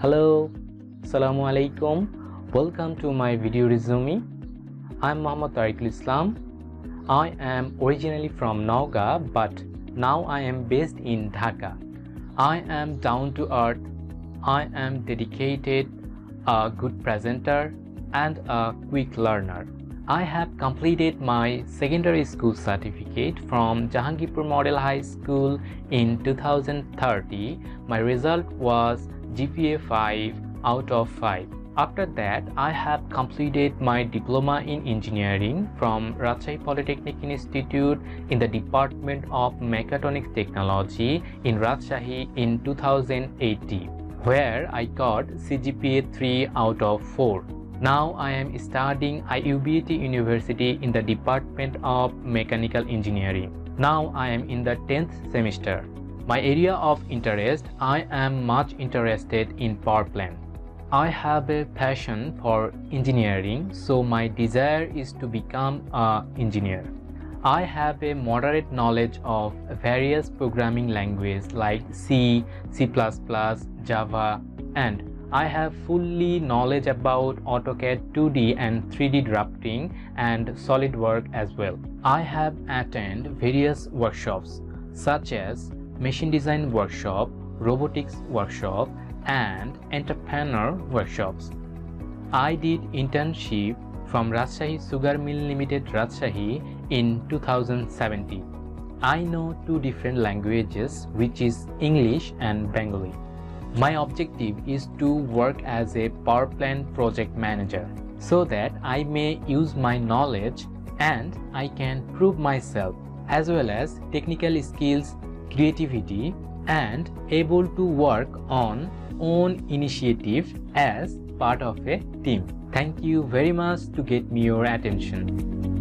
Hello, Assalamu alaikum. Welcome to my video resume. I'm Muhammad Tarik Islam. I am originally from Nauga, but now I am based in Dhaka. I am down to earth. I am dedicated, a good presenter, and a quick learner. I have completed my secondary school certificate from Jahangirpur Model High School in 2030. My result was GPA 5 out of 5. After that, I have completed my diploma in engineering from Rajshahi Polytechnic Institute in the Department of Mechatronics Technology in Rajshahi in 2018, where I got CGPA 3 out of 4. Now I am studying IUBAT University in the Department of Mechanical Engineering. Now I am in the 10th semester. My area of interest, I am much interested in power plant. I have a passion for engineering, so my desire is to become an engineer. I have a moderate knowledge of various programming languages like C, C++, Java, and I have fully knowledge about AutoCAD 2D and 3D drafting and SolidWorks as well. I have attended various workshops such as machine design workshop, robotics workshop, and entrepreneur workshops. I did internship from Rajshahi Sugar Mill Limited Rajshahi in 2017. I know two different languages, which is English and Bengali. My objective is to work as a power plant project manager so that I may use my knowledge and I can prove myself, as well as technical skills, creativity, and able to work on own initiative as part of a team. Thank you very much to get me your attention.